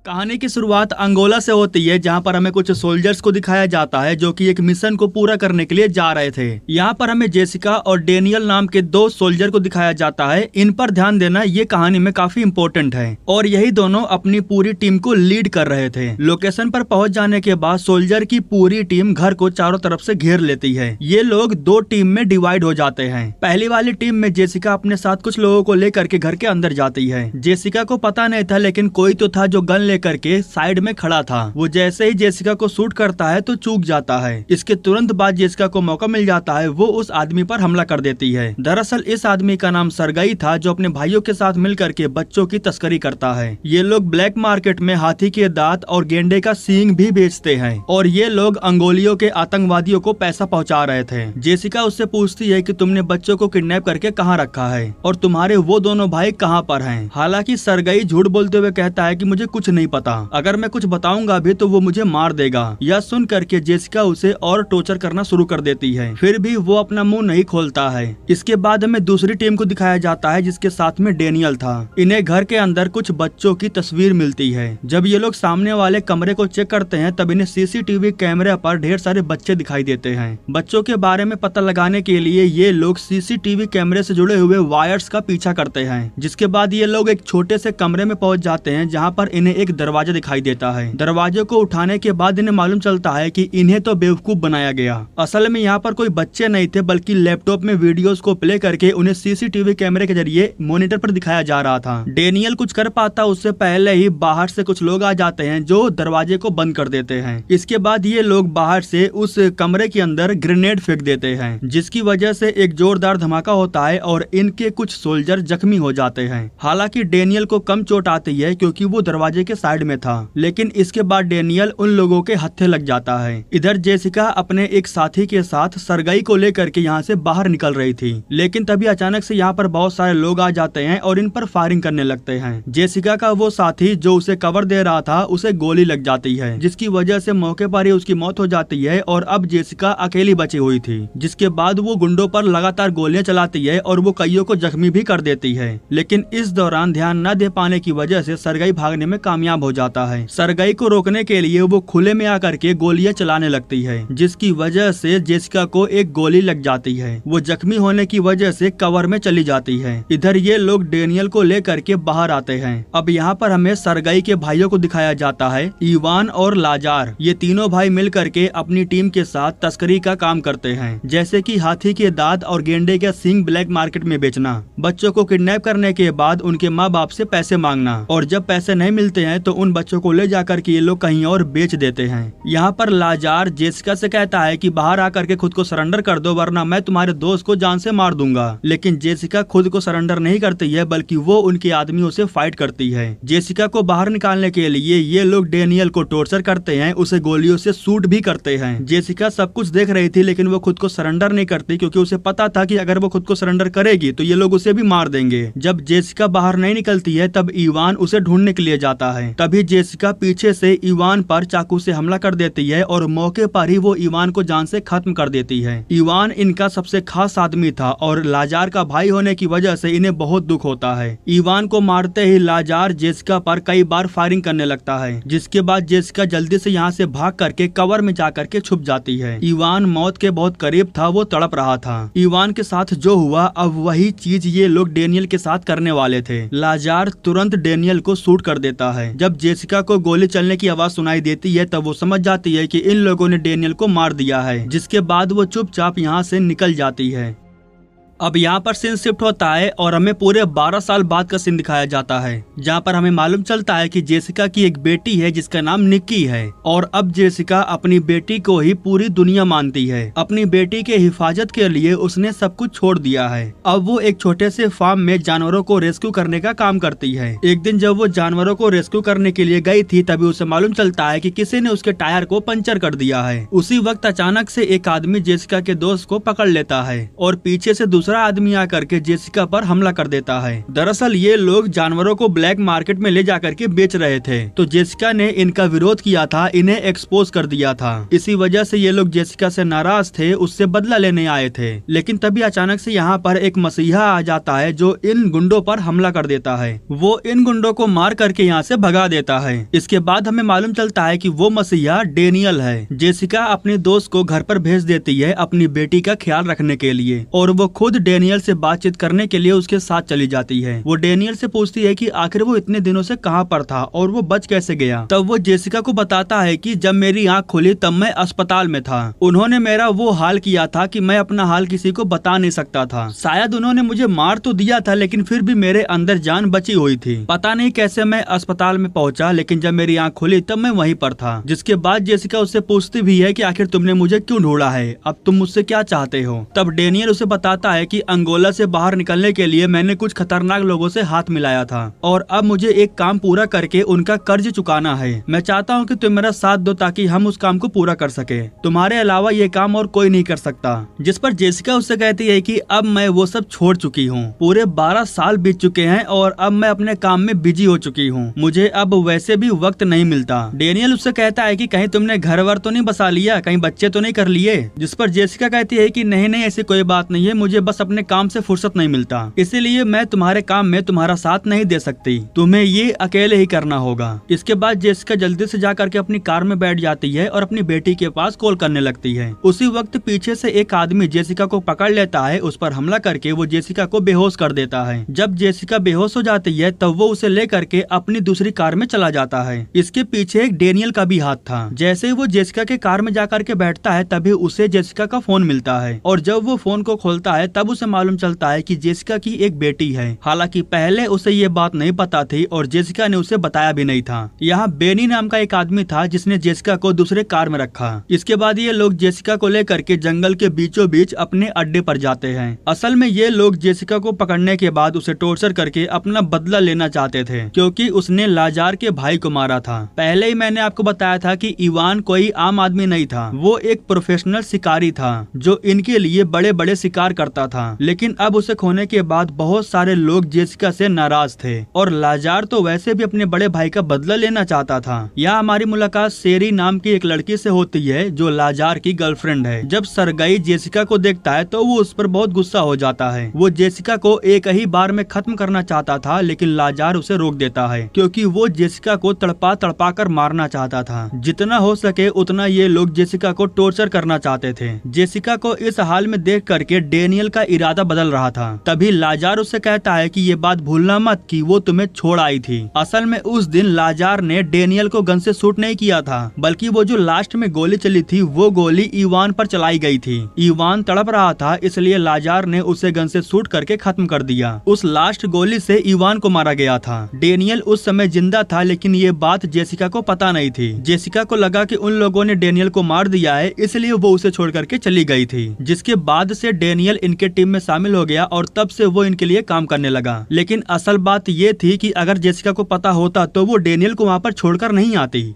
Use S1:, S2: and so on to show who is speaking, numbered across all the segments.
S1: कहानी की शुरुआत अंगोला से होती है, जहां पर हमें कुछ सोल्जर्स को दिखाया जाता है जो कि एक मिशन को पूरा करने के लिए जा रहे थे। यहाँ पर हमें जेसिका और डेनियल नाम के दो सोल्जर को दिखाया जाता है। इन पर ध्यान देना ये कहानी में काफी इम्पोर्टेंट है और यही दोनों अपनी पूरी टीम को लीड कर रहे थे। लोकेशन पर पहुंच जाने के बाद सोल्जर की पूरी टीम घर को चारों तरफ से घेर लेती है। ये लोग दो टीम में डिवाइड हो जाते हैं। पहली वाली टीम में जेसिका अपने साथ कुछ लोगों को लेकर के घर के अंदर जाती है। जेसिका को पता नहीं था, लेकिन कोई तो था जो गन करके साइड में खड़ा था। वो जैसे ही जेसिका को शूट करता है तो चूक जाता है। इसके तुरंत बाद जेसिका को मौका मिल जाता है, वो उस आदमी पर हमला कर देती है। दरअसल इस आदमी का नाम सरगई था, जो अपने भाइयों के साथ मिलकर के बच्चों की तस्करी करता है। ये लोग ब्लैक मार्केट में हाथी के दांत और गेंडे का सींग भी बेचते हैं और ये लोग अंगोलियों के आतंकवादियों को पैसा पहुंचा रहे थे। जेसिका उससे पूछती है कि तुमने बच्चों को किडनैप करके कहाँ रखा है और तुम्हारे वो दोनों भाई कहाँ पर हैं। हालांकि सरगई झूठ बोलते हुए कहता है कि मुझे कुछ नहीं पता, अगर मैं कुछ बताऊंगा भी तो वो मुझे मार देगा। यह सुन करके जेसिका उसे और टॉर्चर करना शुरू कर देती है, फिर भी वो अपना मुंह नहीं खोलता है। इसके बाद हमें दूसरी टीम को दिखाया जाता है, जिसके साथ में डेनियल था। इन्हें घर के अंदर कुछ बच्चों की तस्वीर मिलती है। जब ये लोग सामने वाले कमरे को चेक करते हैं तब इन्हें सीसीटीवी कैमरे पर ढेर सारे बच्चे दिखाई देते हैं। बच्चों के बारे में पता लगाने के लिए ये लोग सीसीटीवी कैमरे से जुड़े हुए वायर्स का पीछा करते हैं। जिसके बाद ये लोग एक छोटे से कमरे में पहुंच जाते हैं, जहाँ पर इन्हें एक दरवाजा दिखाई देता है। दरवाजे को उठाने के बाद इन्हें मालूम चलता है कि इन्हें तो बेवकूफ बनाया गया। असल में यहाँ पर कोई बच्चे नहीं थे, बल्कि लैपटॉप में वीडियोस को प्ले करके उन्हें सीसीटीवी कैमरे के जरिए मॉनिटर पर दिखाया जा रहा था। डेनियल कुछ कर पाता उससे पहले ही बाहर से कुछ लोग आ जाते हैं जो दरवाजे को बंद कर देते हैं। इसके बाद ये लोग बाहर से उस कमरे के अंदर ग्रेनेड फेंक देते हैं, जिसकी वजह से एक जोरदार धमाका होता है और इनके कुछ सोल्जर जख्मी हो जाते हैं। हालांकि डेनियल को कम चोट आती है क्योंकि वो दरवाजे के साइड में था, लेकिन इसके बाद डेनियल उन लोगों के हत्थे लग जाता है। इधर जेसिका अपने एक साथी के साथ सरगई को लेकर के यहाँ से बाहर निकल रही थी, लेकिन तभी अचानक से यहाँ पर बहुत सारे लोग आ जाते हैं और इन पर फायरिंग करने लगते हैं। जेसिका का वो साथी जो उसे कवर दे रहा था, उसे गोली लग जाती है, जिसकी वजह से मौके पर ही उसकी मौत हो जाती है और अब जेसिका अकेली बची हुई थी। जिसके बाद वो गुंडों पर लगातार गोलियां चलाती है और वो कईयों को जख्मी भी कर देती है, लेकिन इस दौरान ध्यान न दे पाने की वजह से सरगई भागने में कामयाब हो जाता है। सरगई को रोकने के लिए वो खुले में आकर के गोलियां चलाने लगती है, जिसकी वजह से जेसिका को एक गोली लग जाती है। वो जख्मी होने की वजह से कवर में चली जाती है। इधर ये लोग डेनियल को लेकर के बाहर आते हैं। अब यहाँ पर हमें सरगई के भाइयों को दिखाया जाता है, इवान और लाजार। ये तीनों भाई मिल करके अपनी टीम के साथ तस्करी का काम करते हैं, जैसे कि हाथी के दांत और गेंडे का सींग ब्लैक मार्केट में बेचना, बच्चों को किडनैप करने के बाद उनके माँ बाप से पैसे मांगना, और जब पैसे नहीं मिलते हैं तो उन बच्चों को ले जाकर के ये लोग कहीं और बेच देते हैं। यहाँ पर लाजार जेसिका से कहता है कि बाहर आकर के खुद को सरेंडर कर दो, वरना मैं तुम्हारे दोस्त को जान से मार दूंगा। लेकिन जेसिका खुद को सरेंडर नहीं करती है, बल्कि वो उनके आदमियों से फाइट करती है। जेसिका को बाहर निकालने के लिए ये लोग डेनियल को टॉर्चर करते हैं, उसे गोलियों से शूट भी करते हैं। जेसिका सब कुछ देख रही थी, लेकिन वो खुद को सरेंडर नहीं करती, क्योंकि उसे पता था कि अगर वो खुद को सरेंडर करेगी तो ये लोग उसे भी मार देंगे। जब जेसिका बाहर नहीं निकलती है तब इवान उसे ढूंढने के लिए जाता है। तभी जेसिका पीछे से इवान पर चाकू से हमला कर देती है और मौके पर ही वो इवान को जान से खत्म कर देती है। इवान इनका सबसे खास आदमी था और लाजार का भाई होने की वजह से इन्हें बहुत दुख होता है। इवान को मारते ही लाजार जेसिका पर कई बार फायरिंग करने लगता है, जिसके बाद जेसिका जल्दी से यहाँ से भाग करके कवर में जाकर के छुप जाती है। इवान मौत के बहुत करीब था, वो तड़प रहा था। इवान के साथ जो हुआ अब वही चीज ये लोग डेनियल के साथ करने वाले थे। लाजार तुरंत डेनियल को शूट कर देता है। जब जेसिका को गोली चलने की आवाज सुनाई देती है तब वो समझ जाती है कि इन लोगों ने डेनियल को मार दिया है, जिसके बाद वो चुपचाप यहाँ से निकल जाती है। अब यहाँ पर सीन शिफ्ट होता है और हमें पूरे 12 साल बाद का सीन दिखाया जाता है, जहाँ पर हमें मालूम चलता है कि जेसिका की एक बेटी है जिसका नाम निक्की है, और अब जेसिका अपनी बेटी को ही पूरी दुनिया मानती है। अपनी बेटी के हिफाजत के लिए उसने सब कुछ छोड़ दिया है। अब वो एक छोटे से फार्म में जानवरों को रेस्क्यू करने का काम करती है। एक दिन जब वो जानवरों को रेस्क्यू करने के लिए गई थी, तभी उसे मालूम चलता है कि किसी ने उसके टायर को पंचर कर दिया है। उसी वक्त अचानक से एक आदमी जेसिका के दोस्त को पकड़ लेता है और पीछे से दूसरा आदमी आकर के जेसिका पर हमला कर देता है। दरअसल ये लोग जानवरों को ब्लैक मार्केट में ले जाकर के बेच रहे थे, तो जेसिका ने इनका विरोध किया था, इन्हें एक्सपोज कर दिया था। इसी वजह से ये लोग जेसिका से नाराज थे, उससे बदला लेने आए थे। लेकिन तभी अचानक से यहाँ पर एक मसीहा आ जाता है जो इन गुंडों पर हमला कर देता है। वो इन गुंडों को मार करके यहाँ से भगा देता है। इसके बाद हमें मालूम चलता है कि वो मसीहा डेनियल है। जेसिका अपने दोस्त को घर पर भेज देती है अपनी बेटी का ख्याल रखने के लिए, और वो खुद डेनियल से बातचीत करने के लिए उसके साथ चली जाती है। वो डेनियल से पूछती है कि आखिर वो इतने दिनों से कहाँ पर था और वो बच कैसे गया। तब वो जेसिका को बताता है कि जब मेरी आँख खुली तब मैं अस्पताल में था। उन्होंने मेरा वो हाल किया था कि मैं अपना हाल किसी को बता नहीं सकता था। शायद उन्होंने मुझे मार तो दिया था, लेकिन फिर भी मेरे अंदर जान बची हुई थी। पता नहीं कैसे मैं अस्पताल में पहुंचा, लेकिन जब मेरी आँख खुली तब मैं वहीं पर था। जिसके बाद जेसिका उससे पूछती भी है कि आखिर तुमने मुझे क्यों ढूंढा है, अब तुम मुझसे क्या चाहते हो। तब डेनियल उसे बताता है कि अंगोला से बाहर निकलने के लिए मैंने कुछ खतरनाक लोगों से हाथ मिलाया था, और अब मुझे एक काम पूरा करके उनका कर्ज चुकाना है। मैं चाहता हूँ कि तुम मेरा साथ दो ताकि हम उस काम को पूरा कर सके। तुम्हारे अलावा ये काम और कोई नहीं कर सकता। जिस पर जेसिका उससे कहती है कि अब मैं वो सब छोड़ चुकी हूँ। पूरे 12 साल बीत चुके हैं और अब मैं अपने काम में बिजी हो चुकी हूँ। मुझे अब वैसे भी वक्त नहीं मिलता। डेनियल उससे कहता है कि कहीं तुमने घर वर तो नहीं बसा लिया, कहीं बच्चे तो नहीं कर लिए। जिस पर जेसिका कहती है कि नहीं नहीं, ऐसी कोई बात नहीं है, मुझे बस अपने काम से फुर्सत नहीं मिलता, इसीलिए मैं तुम्हारे काम में तुम्हारा साथ नहीं दे सकती। तुम्हें ये अकेले ही करना होगा। इसके बाद जेसिका जल्दी से जाकर के अपनी कार में बैठ जाती है और अपनी बेटी के पास कॉल करने लगती है। उसी वक्त पीछे से एक आदमी जेसिका को पकड़ लेता है। उस पर हमला करके वो जेसिका को बेहोश कर देता है। जब जेसिका बेहोश हो जाती है तब वो उसे लेकर के अपनी दूसरी कार में चला जाता है। इसके पीछे एक डेनियल का भी हाथ था। जैसे ही वो जेसिका के कार में जाकर के बैठता है तभी उसे जेसिका का फोन मिलता है, और जब वो फोन को खोलता है तब उसे मालूम चलता है कि जेसिका की एक बेटी है। हालांकि पहले उसे ये बात नहीं पता थी और जेसिका ने उसे बताया भी नहीं था। यहाँ बेनी नाम का एक आदमी था जिसने जेसिका को दूसरे कार में रखा। इसके बाद ये लोग जेसिका को लेकर के जंगल के बीचों बीच अपने अड्डे पर जाते हैं। असल में ये लोग जेसिका को पकड़ने के बाद उसे टॉर्चर करके अपना बदला लेना चाहते थे, क्योंकि उसने लाजार के भाई को मारा था। पहले ही मैंने आपको बताया था कि इवान कोई आम आदमी नहीं था, वो एक प्रोफेशनल शिकारी था जो इनके लिए बड़े बड़े शिकार करता था। लेकिन अब उसे खोने के बाद बहुत सारे लोग जेसिका से नाराज थे, और लाजार तो वैसे भी अपने बड़े भाई का बदला लेना चाहता था। यहाँ हमारी मुलाकात सेरी नाम की एक लड़की से होती है जो लाजार की गर्लफ्रेंड है। जब सरगई जेसिका को देखता है तो वो उस पर बहुत गुस्सा हो जाता है। वो जेसिका को एक ही बार में खत्म करना चाहता था, लेकिन लाजार उसे रोक देता है, क्योंकि वो जेसिका को तड़पा तड़पा कर मारना चाहता था। जितना हो सके उतना ये लोग जेसिका को टॉर्चर करना चाहते थे। जेसिका को इस हाल में देख करके डेनियल का इरादा बदल रहा था। तभी लाजार उससे कहता है कि ये बात भूलना मत कि वो तुम्हें छोड़ आई थी। असल में उस दिन लाजार ने डेनियल को गन से शूट नहीं किया था, बल्कि वो जो लास्ट में गोली चली थी वो गोली इवान पर चलाई गई थी। इवान तड़प रहा था, इसलिए लाजार ने उसे गन से शूट करके खत्म कर दिया। उस लास्ट गोली से इवान को मारा गया था। डेनियल उस समय जिंदा था, लेकिन ये बात जेसिका को पता नहीं थी। जेसिका को लगा कि उन लोगों ने डेनियल को मार दिया है, इसलिए वो उसे छोड़ करके चली गई थी। जिसके बाद से डेनियल इनके टीम में शामिल हो गया और तब से वो इनके लिए काम करने लगा। लेकिन असल बात ये थी कि अगर जेसिका को पता होता तो वो डेनियल को वहाँ पर छोड़कर नहीं आती।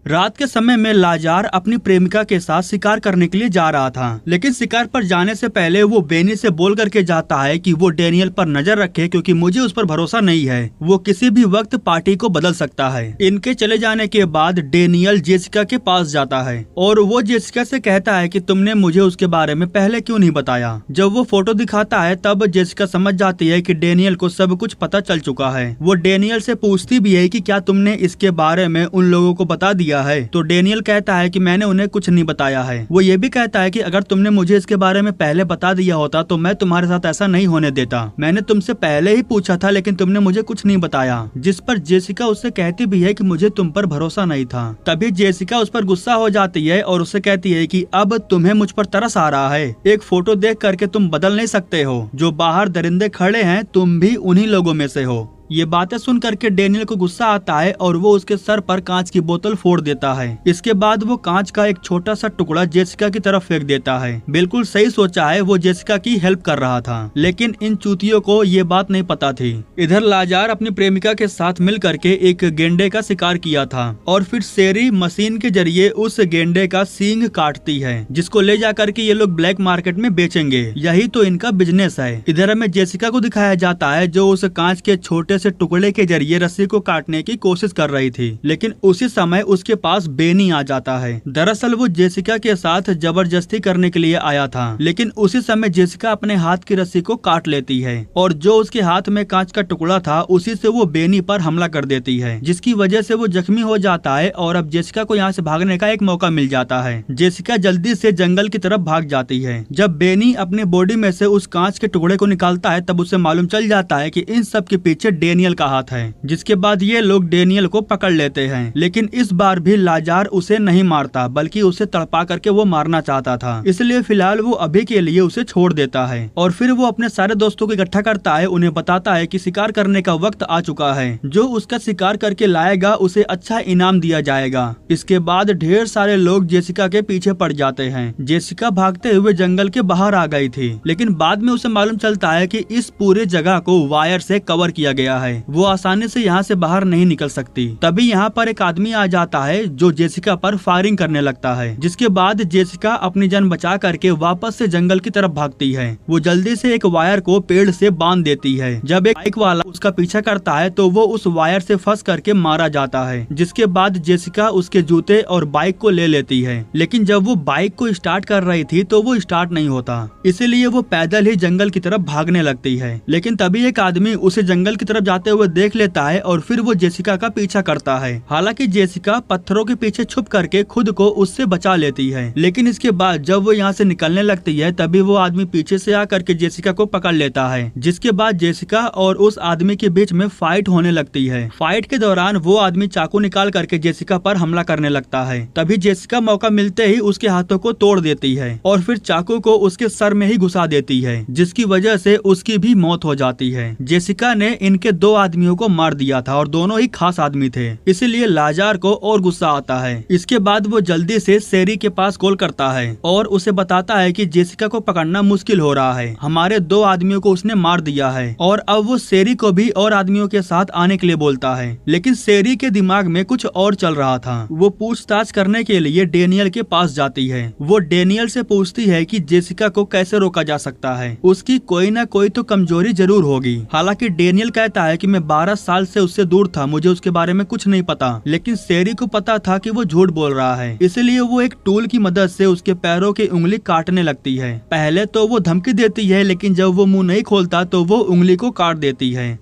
S1: रात के समय में लाजार अपनी प्रेमिका के साथ शिकार करने के लिए जा रहा था, लेकिन शिकार पर जाने से पहले वो बेनी से बोल करके जाता है कि वो डेनियल पर नजर रखे, क्योंकि मुझे उस पर भरोसा नहीं है, वो किसी भी वक्त पार्टी को बदल सकता है। इनके चले जाने के बाद डेनियल जेसिका के पास जाता है और वो जेसिका से कहता है कि तुमने मुझे उसके बारे में पहले क्यों नहीं बताया। जब वो फोटो दिखाता है तब जेसिका समझ जाती है कि डेनियल को सब कुछ पता चल चुका है। वो डेनियल से पूछती भी है कि क्या तुमने इसके बारे में उन लोगों को बता दिया है। तो डेनियल कहता है कि मैंने उन्हें कुछ नहीं बताया है। वो ये भी कहता है कि अगर तुमने मुझे इसके बारे में पहले बता दिया होता तो मैं तुम्हारे साथ ऐसा नहीं होने देता। मैंने तुमसे पहले ही पूछा था, लेकिन तुमने मुझे कुछ नहीं बताया। जिस पर जेसिका उससे कहती भी है कि मुझे तुम पर भरोसा नहीं था। तभी जेसिका उस पर गुस्सा हो जाती है और उससे कहती है कि अब तुम्हें मुझ पर तरस आ रहा है। एक फोटो देख करके तुम बदल नहीं सकते हो। जो बाहर दरिंदे खड़े हैं तुम भी उन्हीं लोगों में से हो। ये बातें सुन करके डेनियल को गुस्सा आता है और वो उसके सर पर कांच की बोतल फोड़ देता है। इसके बाद वो कांच का एक छोटा सा टुकड़ा जेसिका की तरफ फेंक देता है। बिल्कुल सही सोचा है, वो जेसिका की हेल्प कर रहा था, लेकिन इन चूतियों को ये बात नहीं पता थी। इधर लाजार अपनी प्रेमिका के साथ मिल करके एक गेंडे का शिकार किया था और फिर सेरी मशीन के जरिए उस गेंडे का सींग काटती है, जिसको ले जाकर के ये लोग ब्लैक मार्केट में बेचेंगे। यही तो इनका बिजनेस है। इधर हमें जेसिका को दिखाया जाता है जो उस कांच के छोटे से टुकड़े के जरिए रस्सी को काटने की कोशिश कर रही थी, लेकिन उसी समय उसके पास बेनी आ जाता है। दरअसल वो जेसिका के साथ जबरदस्ती करने के लिए आया था, लेकिन उसी समय जेसिका अपने हाथ की रस्सी को काट लेती है और जो उसके हाथ में कांच का टुकड़ा था उसी से वो बेनी पर हमला कर देती है, जिसकी वजह से वो जख्मी हो जाता है और अब जेसिका को यहाँ से भागने का एक मौका मिल जाता है। जेसिका जल्दी से जंगल की तरफ भाग जाती है। जब बेनी अपने बॉडी में से उस कांच के टुकड़े को निकालता है तब उसे मालूम चल जाता है कि इन सब के पीछे डेनियल का हाथ है, जिसके बाद ये लोग डेनियल को पकड़ लेते हैं। लेकिन इस बार भी लाजार उसे नहीं मारता, बल्कि उसे तड़पा करके वो मारना चाहता था, इसलिए फिलहाल वो अभी के लिए उसे छोड़ देता है और फिर वो अपने सारे दोस्तों को इकट्ठा करता है, उन्हें बताता है कि शिकार करने का वक्त आ चुका है, जो उसका शिकार करके लाएगा उसे अच्छा इनाम दिया जाएगा। इसके बाद ढेर सारे लोग जेसिका के पीछे पड़ जाते हैं। जेसिका भागते हुए जंगल के बाहर आ गई थी, लेकिन बाद में उसे मालूम चलता है कि इस पूरे जगह को वायर से कवर किया गया है, वो आसानी से यहाँ से बाहर नहीं निकल सकती। तभी यहाँ पर एक आदमी आ जाता है जो जेसिका पर फायरिंग करने लगता है, जिसके बाद जेसिका अपनी जान बचा करके वापस से जंगल की तरफ भागती है। वो जल्दी से एक वायर को पेड़ से बांध देती है। जब एक बाइक वाला उसका पीछा करता है तो वो उस वायर से फंस करके मारा जाता है, जिसके बाद जेसिका उसके जूते और बाइक को ले लेती है। लेकिन जब वो बाइक को स्टार्ट कर रही थी तो वो स्टार्ट नहीं होता, इसीलिए वो पैदल ही जंगल की तरफ भागने लगती है। लेकिन तभी एक आदमी उसे जंगल की तरफ जाते हुए देख लेता है और फिर वो जेसिका का पीछा करता है। हालांकि जेसिका पत्थरों के पीछे छुप करके खुद को उससे बचा लेती है, लेकिन इसके बाद जब वो यहाँ से निकलने लगती है तभी वो आदमी पीछे से आकर के जेसिका को पकड़ लेता है, जिसके बाद जेसिका और उस आदमी के बीच में फाइट होने लगती है। फाइट के दौरान वो आदमी चाकू निकाल करके जेसिका पर हमला करने लगता है। तभी जेसिका मौका मिलते ही उसके हाथों को तोड़ देती है और फिर चाकू को उसके सर में ही घुसा देती है, जिसकी वजह से उसकी भी मौत हो जाती है। जेसिका ने इनके दो आदमियों को मार दिया था और दोनों ही खास आदमी थे, इसीलिए लाजार को और गुस्सा आता है। इसके बाद वो जल्दी से सेरी के पास कॉल करता है और उसे बताता है कि जेसिका को पकड़ना मुश्किल हो रहा है, हमारे दो आदमियों को उसने मार दिया है। और अब वो सेरी को भी और आदमियों के साथ आने के लिए बोलता है, लेकिन सेरी के दिमाग में कुछ और चल रहा था। वो पूछताछ करने के लिए डेनियल के पास जाती है। वो डेनियल से पूछती है कि जेसिका को कैसे रोका जा सकता है, उसकी कोई ना कोई तो कमजोरी जरूर होगी। हालांकि डेनियल कहता है कि मैं 12 साल से उससे दूर था, मुझे उसके बारे में कुछ नहीं पता, लेकिन सेरी को पता था कि वो झूठ बोल रहा है, इसलिए वो एक टूल की मदद से उसके पैरों की उंगली काटने लगती है। पहले तो वो धमकी देती है, लेकिन जब वो मुंह नहीं खोलता तो वो उंगली को काट देती है।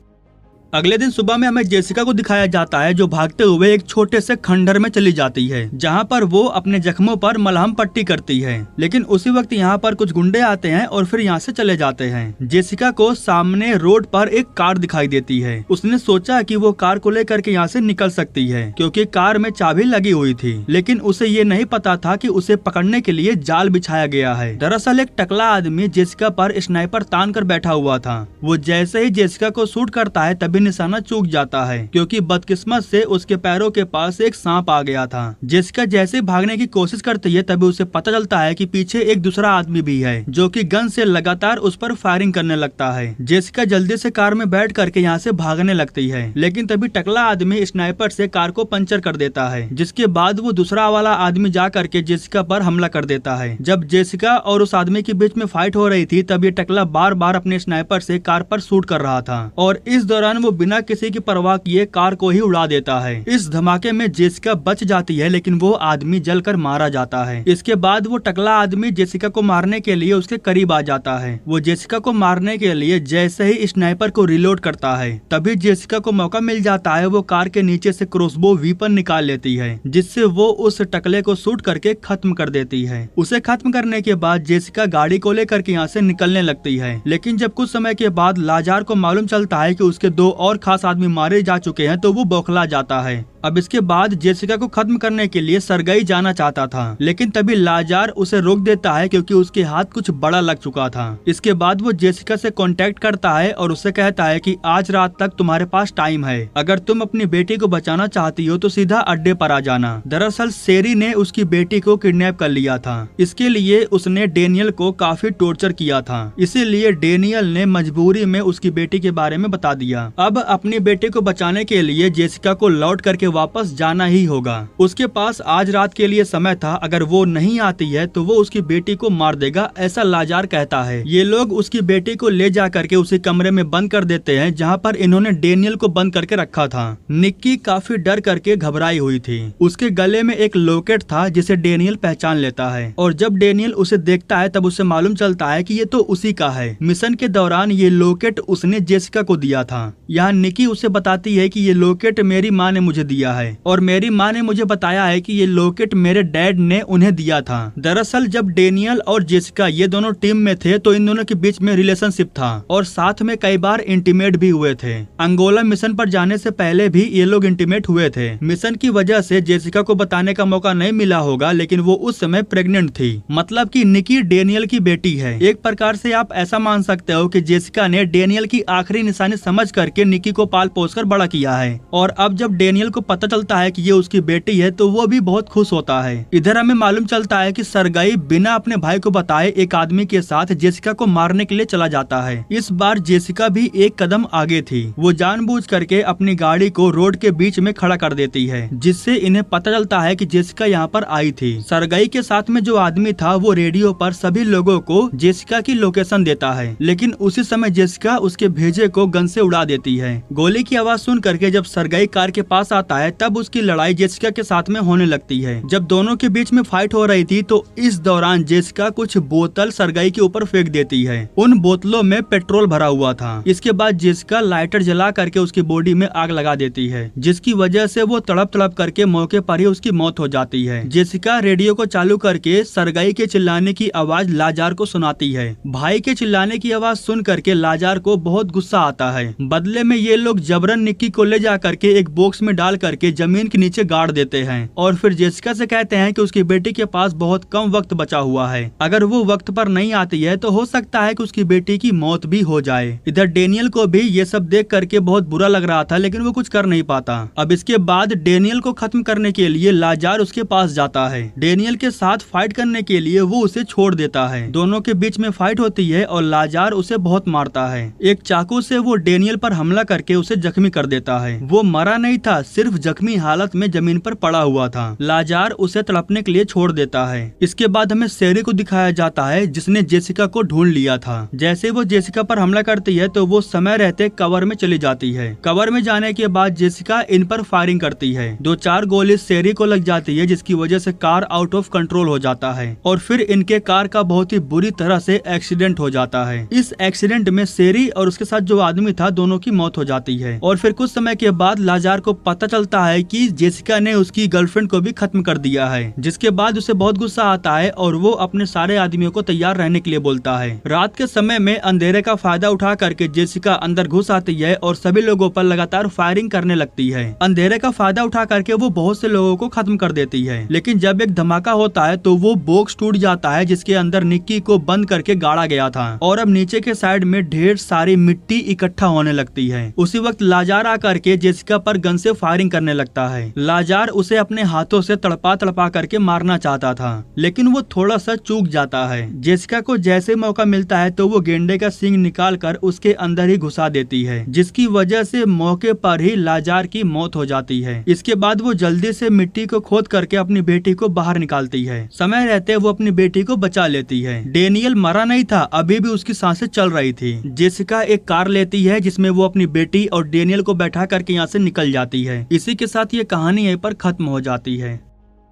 S1: अगले दिन सुबह में हमें जेसिका को दिखाया जाता है जो भागते हुए एक छोटे से खंडर में चली जाती है, जहां पर वो अपने जख्मों पर मलहम पट्टी करती है। लेकिन उसी वक्त यहां पर कुछ गुंडे आते हैं और फिर यहां से चले जाते हैं। जेसिका को सामने रोड पर एक कार दिखाई देती है। उसने सोचा कि वो कार को लेकर के यहाँ से निकल सकती है, क्योंकि कार में चाबी लगी हुई थी, लेकिन उसे ये नहीं पता था कि उसे पकड़ने के लिए जाल बिछाया गया है। दरअसल एक टकला आदमी जेसिका पर स्नाइपर तान कर बैठा हुआ था। वो जैसे ही जेसिका को शूट करता है तभी निशाना चूक जाता है, क्योंकि बदकिस्मत से उसके पैरों के पास एक सांप आ गया था। जेसिका जैसे भागने की कोशिश करती है तभी उसे पता चलता है कि पीछे एक दूसरा आदमी भी है, जो कि गन से लगातार उस पर फायरिंग करने लगता है। जेसिका जल्दी से कार में बैठ करके यहाँ से भागने लगती है, लेकिन तभी टकला आदमी स्नाइपर से कार को पंचर कर देता है, जिसके बाद वो दूसरा वाला आदमी जा करके जेसिका पर हमला कर देता है। जब जेसिका और उस आदमी के बीच में फाइट हो रही थी तब ये टकला बार बार अपने स्नाइपर से कार पर शूट कर रहा था और इस दौरान वो बिना किसी की परवाह किए कार को ही उड़ा देता है। इस धमाके में जेसिका बच जाती है, लेकिन वो आदमी जलकर मारा जाता है। इसके बाद वो टकला आदमी जेसिका को मारने के लिए उसके करीब आ जाता है। वो जेसिका को मारने के लिए जैसे ही स्नाइपर को रिलोड करता है तभी जेसिका को मौका मिल जाता है। वो कार के नीचे से क्रॉसबो वीपन निकाल लेती है, जिससे वो उस टकले को शूट करके खत्म कर देती है। उसे खत्म करने के बाद जेसिका गाड़ी को लेकर के यहाँ से निकलने लगती है, लेकिन जब कुछ समय के बाद लाजार को मालूम चलता है कि उसके दो और खास आदमी मारे जा चुके हैं तो वो बौखला जाता है। अब इसके बाद जेसिका को खत्म करने के लिए सरगई जाना चाहता था, लेकिन तभी लाजार उसे रोक देता है क्योंकि उसके हाथ कुछ बड़ा लग चुका था। इसके बाद वो जेसिका से कांटेक्ट करता है और उससे कहता है कि आज रात तक तुम्हारे पास टाइम है, अगर तुम अपनी बेटी को बचाना चाहती हो तो सीधा अड्डे पर आ जाना। दरअसल शेरी ने उसकी बेटी को किडनैप कर लिया था, इसके लिए उसने डेनियल को काफी टॉर्चर किया था, इसीलिए डेनियल ने मजबूरी में उसकी बेटी के बारे में बता दिया। अब अपनी बेटी को बचाने के लिए जेसिका को लौट करके वापस जाना ही होगा। उसके पास आज रात के लिए समय था, अगर वो नहीं आती है तो वो उसकी बेटी को मार देगा, ऐसा लाजार कहता है। ये लोग उसकी बेटी को ले जा करके उसी कमरे में बंद कर देते हैं जहाँ पर इन्होंने डेनियल को बंद करके रखा था। निक्की काफी डर करके घबराई हुई थी। उसके गले में एक लॉकेट था जिसे डेनियल पहचान लेता है, और जब डेनियल उसे देखता है तब उसे मालूम चलता है कि ये तो उसी का है। मिशन के दौरान ये लॉकेट उसने जेसिका को दिया था। यहाँ निक्की उसे बताती है कि ये लॉकेट मेरी माँ ने मुझे दिया है और मेरी माँ ने मुझे बताया है कि ये लॉकेट मेरे डैड ने उन्हें दिया था। दरअसल जब डेनियल और जेसिका ये दोनों टीम में थे तो इन दोनों के बीच में रिलेशनशिप था और साथ में कई बार इंटीमेट भी हुए थे। अंगोला मिशन पर जाने से पहले भी ये लोग इंटीमेट हुए थे। मिशन की वजह से जेसिका को बताने का मौका नहीं मिला होगा, लेकिन वो उस समय प्रेग्नेंट थी, मतलब कि निक्की डेनियल की बेटी है। एक प्रकार से आप ऐसा मान सकते हो कि जेसिका ने डेनियल की आखिरी निशानी समझ करके निक्की को पाल पोस कर बड़ा किया है, और अब जब डेनियल को पता चलता है कि ये उसकी बेटी है तो वो भी बहुत खुश होता है। इधर हमें मालूम चलता है कि सरगई बिना अपने भाई को बताए एक आदमी के साथ जेसिका को मारने के लिए चला जाता है। इस बार जेसिका भी एक कदम आगे थी। वो जानबूझ करके अपनी गाड़ी को रोड के बीच में खड़ा कर देती है, जिससे इन्हें पता चलता है कि जेसिका यहाँ पर आई थी। सरगई के साथ में जो आदमी था वो रेडियो पर सभी लोगों को जेसिका की लोकेशन देता है, लेकिन उसी समय जेसिका उसके भेजे को गन से उड़ा देती है। गोली की आवाज सुन करके जब सरगई कार के पास आता है तब उसकी लड़ाई जेसिका के साथ में होने लगती है। जब दोनों के बीच में फाइट हो रही थी तो इस दौरान जेसिका कुछ बोतल सरगई के ऊपर फेंक देती है। उन बोतलों में पेट्रोल भरा हुआ था। इसके बाद जेसिका लाइटर जला करके उसकी बॉडी में आग लगा देती है, जिसकी वजह से वो तड़प तड़प करके मौके पर ही उसकी मौत हो जाती है। जेसिका रेडियो को चालू करके सरगई के चिल्लाने की आवाज लाजार को सुनाती है। भाई के चिल्लाने की आवाज सुन करके लाजार को बहुत गुस्सा आता है। बदले में ये लोग जबरन निक्की को ले जा करके एक बॉक्स में डाल करके जमीन के नीचे गाड़ देते हैं और फिर जेसिका से कहते हैं कि उसकी बेटी के पास बहुत कम वक्त बचा हुआ है, अगर वो वक्त पर नहीं आती है तो हो सकता है कि उसकी बेटी की मौत भी हो जाए। इधर डेनियल को भी ये सब देख करके बहुत बुरा लग रहा था, लेकिन वो कुछ कर नहीं पाता। अब इसके बाद डेनियल को खत्म करने के लिए लाजार उसके पास जाता है। डेनियल के साथ फाइट करने के लिए वो उसे छोड़ देता है। दोनों के बीच में फाइट होती है और लाजार उसे बहुत मारता है। एक चाकू से वो डेनियल पर हमला करके उसे जख्मी कर देता है। वो मरा नहीं था, सिर्फ जख्मी हालत में जमीन पर पड़ा हुआ था। लाजार उसे तड़पने के लिए छोड़ देता है। इसके बाद हमें शेरी को दिखाया जाता है जिसने जेसिका को ढूंढ लिया था। जैसे वो जेसिका पर हमला करती है तो वो समय रहते कवर में चली जाती है। कवर में जाने के बाद जेसिका इन पर फायरिंग करती है। 2-4 गोली शेरी को लग जाती है, जिसकी वजह से कार आउट ऑफ कंट्रोल हो जाता है और फिर इनके कार का बहुत ही बुरी तरह से एक्सीडेंट हो जाता है। इस एक्सीडेंट में शेरी और उसके साथ जो आदमी था दोनों की मौत हो जाती है। और फिर कुछ समय के बाद लाजार को पता चलता है कि जेसिका ने उसकी गर्लफ्रेंड को भी खत्म कर दिया है, जिसके बाद उसे बहुत गुस्सा आता है और वो अपने सारे आदमियों को तैयार रहने के लिए बोलता है। रात के समय में अंधेरे का फायदा उठा करके जेसिका अंदर घुस आती है और सभी लोगों पर लगातार फायरिंग करने लगती है। अंधेरे का फायदा उठा करके वो बहुत से लोगों को खत्म कर देती है, लेकिन जब एक धमाका होता है तो वो बॉक्स टूट जाता है जिसके अंदर निक्की को बंद करके गाड़ा गया था और अब नीचे के साइड में ढेर सारी मिट्टी इकट्ठा होने लगती है। उसी वक्त लाजार आकर के जेसिका पर गन से फायरिंग करने लगता है। लाजार उसे अपने हाथों से तड़पा तड़पा करके मारना चाहता था, लेकिन वो थोड़ा सा चूक जाता है। जेसिका को जैसे मौका मिलता है तो वो गेंडे का सींग निकाल कर उसके अंदर ही घुसा देती है, जिसकी वजह से मौके पर ही लाजार की मौत हो जाती है। इसके बाद वो जल्दी से मिट्टी को खोद करके अपनी बेटी को बाहर निकालती है। समय रहते वो अपनी बेटी को बचा लेती है। डेनियल मरा नहीं था, अभी भी उसकी सांसें चल रही थी। जेसिका एक कार लेती है जिसमें वो अपनी बेटी और डेनियल को बैठा करके यहाँ से निकल जाती है। इसी के साथ ये कहानी यहीं पर खत्म हो जाती है।